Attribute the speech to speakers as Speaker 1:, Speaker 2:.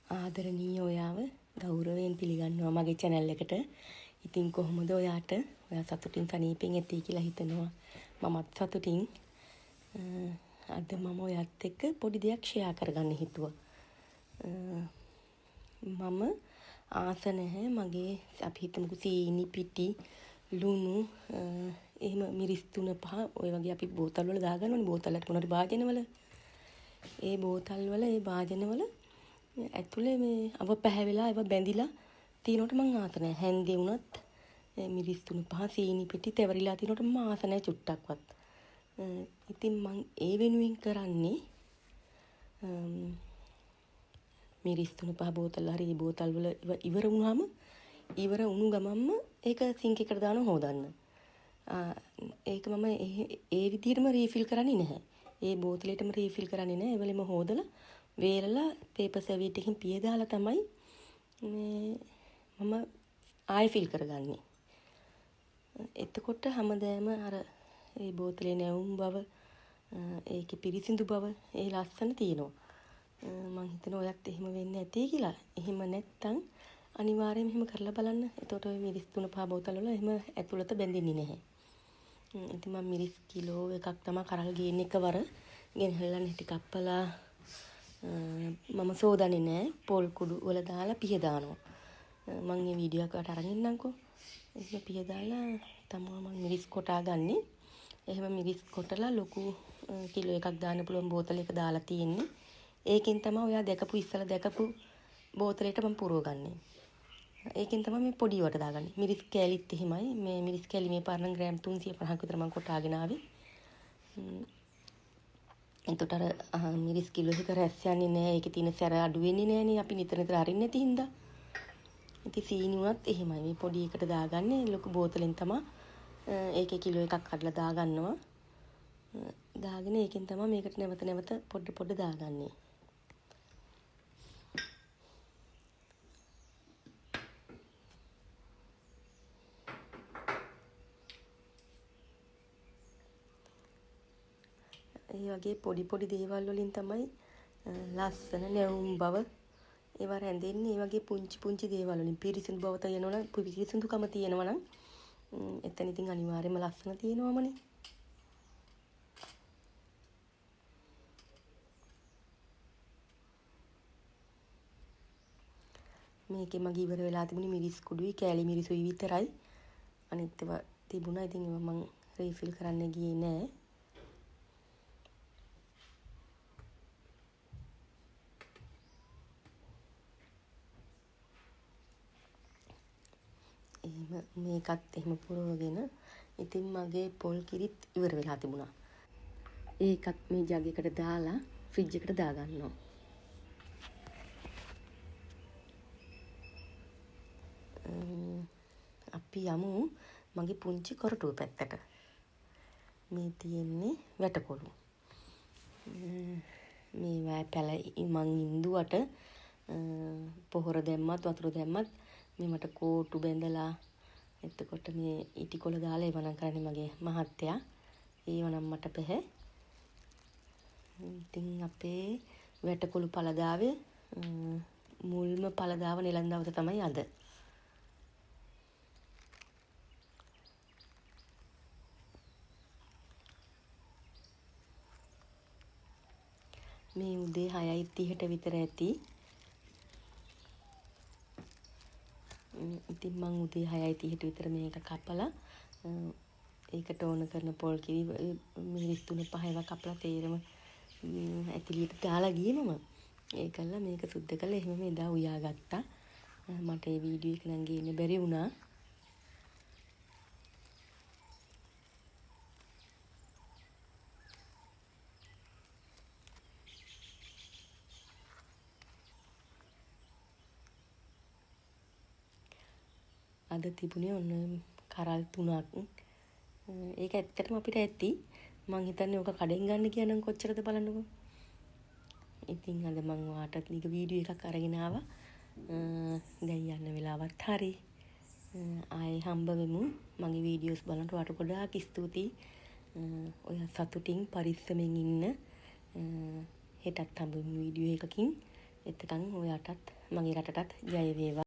Speaker 1: ආදරණීය ඔයාව ගෞරවයෙන් පිළිගන්නවා මගේ channel එකට. ඉතින් කොහොමද ඔයා සතුටින් සනීපෙන් ඇති කියලා හිතනවා. මමත් සතුටින්. අද මම ඔයත් එක්ක පොඩි දෙයක් share කරගන්න හිතුවා. මම ආස නැහැ මගේ අපි හිතමුකෝ සීනි පිටි ලුණු එහෙම මිරිස් 3-5 ඔය වගේ අපි බෝතල් වල දාගන්නෝනේ බෝතලට මොනවාරි භාජනවල. ඒ බෝතල් වල ඒ භාජනවල ඇතුලේ මේ අව පැහැවිලා ඒව බැඳිලා තියෙනකොට මං ආස නැහැ. හැන්දේ වුණත් මිරිස් 3-5 සීනි පිටි තෙවරිලා තියෙනකොට මම ආස නැහැ චුට්ටක්වත්. ඉතින් මං ඒ වෙනුවෙන් කරන්නේ මිරිස් 3-5 බෝතල් හරි මේ බෝතල් වල ඉවර වුණාම ඉවර වුණු ගමන්ම ඒක සිංක් එකට දානවා හොදන්න. ඒක මම ඒ විදිහටම රීෆිල් කරන්නේ නැහැ. ඒ බෝතලෙටම රීෆිල් කරන්නේ නැහැ. ඒවලෙම හොදලා වේලලා පේපර් සර්වියට් එකකින් පිය දාලා තමයි මම ආයෙ ෆිල් කරගන්නේ. එතකොට හැමදාම අර ඒ බෝතලේ නැවුම් බව ඒකේ පිරිසිදු බව ඒ ලස්සන තියෙනවා. මම හිතනවා ඔයත් එහෙම වෙන්නේ නැති කියලා. එහෙම නැත්තම් අනිවාර්යයෙන් එහෙම කරලා බලන්න. එතකොට ඔය මිරිස් 3-5 බෝතල් වල එහෙම ඇතුළත බැඳෙන්නේ නැහැ. ඉතින් මම මිරිස් කිලෝ එකක් තමයි කරල් ගේන්න එකවර ගෙනහැල්ලා නැටි කප්පලා මම සෝදන්නේ නැහැ. පොල් කුඩු වල දාලා පිහ දානවා. මම මේ වීඩියෝ එකකට අරන් ඉන්නම්කෝ. එහෙම පිහ දාලා තමයි මම මිරිස් කොටා ගන්නෙ. එහෙම මිරිස් කොටලා ලොකු කිලෝ එකක් දාන්න පුළුවන් බෝතලයක දාලා තියෙන්නේ. ඒකෙන් තමයි ඔයා ඉස්සලා දැකපු බෝතලයට මම පුරවගන්නේ. ඒකෙන් තමයි මේ පොඩි වට දාගන්නේ. මිරිස් කෑලිත් එහෙමයි. මේ මිරිස් කෑලි මේ පාරනම් ග්‍රෑම් 350ක් විතර මම කොටාගෙන ආවේ. එතකොට අර මිරිස් කිලෝ එක රැස් යන්නේ නැහැ. ඒකේ තියෙන සැර අඩු වෙන්නේ නැහනේ. අපි නිතර නිතර අරින්නේ නැති හින්දා. ඉතින් සීනි උනත් එහෙමයි. මේ පොඩි එකට දාගන්නේ ලොකු බෝතලෙන් තමයි ඒකේ කිලෝ එකක් කඩලා දාගන්නවා. දාගෙන ඒකෙන් තමයි මේකට නැවත පොඩ දාගන්නේ. ඒ වගේ පොඩි දේවල් වලින් තමයි ලස්සන නැවුම් බව ඒවා රැඳෙන්නේ. ඒ වගේ පුංචි දේවල් වලින් පිරිසිදු බව තියෙනවනම් පිරිසිදුකම තියෙනවනම් එතන ඉතින් අනිවාර්යයෙන්ම ලස්සන තියෙනවමනේ. මේකේ මගේ ඉවර වෙලා තිබුණේ මිරිස් කුඩුයි කෑලි මිරිසුයි විතරයි. අනිත් ඒවා තිබුණා. ඉතින් ඒවා මම රීෆිල් කරන්න ගියේ නෑ. මේකත් එහෙම පුරවගෙන ඉතින් මගේ පොල් කිරිත් ඉවර වෙලා තිබුණා. ඒකත් මේ ජග් එකට දාලා ෆ්‍රිජ් එකට දාගන්නවා. අපි යමු මගේ පුංචි කොරටුව පැත්තට. මේ තියෙන්නේ වැටකොළු. මේ වෑ පැල මං ඉන්දුවට පොහොර දැම්මත් වතුර දැම්මත් මේ මට කෝටු බැඳලා එතකොට මේ ඉටිකොල දාලා ඒවනම් කරන්නේ මගේ මහත්තයා. ඒවනම් මට බැහැ. ඉතින් අපේ වැටකොළු පළදාවේ මුල්ම පළදාව නෙළන් දවස තමයි අද. මේ උදේ 6:30ට විතර ඇති. ඉතින් මං උදේ 6:30ට විතර මේක කපලා ඒකට ඕන කරන පොල් කිරි මිරිස් 3-5 ඒවා කපලා තේරම ඇතිලියට දාලා ගියේ මම. ඒකල්ලා මේක සුද්ධ කරලා එහෙමම එදා උයා ගත්තා. මට ඒ වීඩියෝ එක නම් ගේන්න බැරි වුණා. අද තිබුණේ ඔන්න කරල් 3ක්. ඒක ඇත්තටම අපිට ඇති. මං හිතන්නේ ඕක කඩෙන් ගන්න කියනනම් කොච්චරද බලන්නකෝ. ඉතින් අද මං ඔයාලට නික වීඩියෝ එකක් අරගෙන ආවා. දැන් යන්න වෙලාවත් හරි. ආයේ හම්බ වෙමු. මගේ වීඩියෝස් බලනකොට ඔයාලට ගොඩාක් ස්තුතියි. ඔයා සතුටින් පරිස්සමෙන් ඉන්න. හෙටත් හම්බ වෙමු වීඩියෝ එකකින්. එතකන් ඔයාටත් මගේ රටටත් ජය වේවා.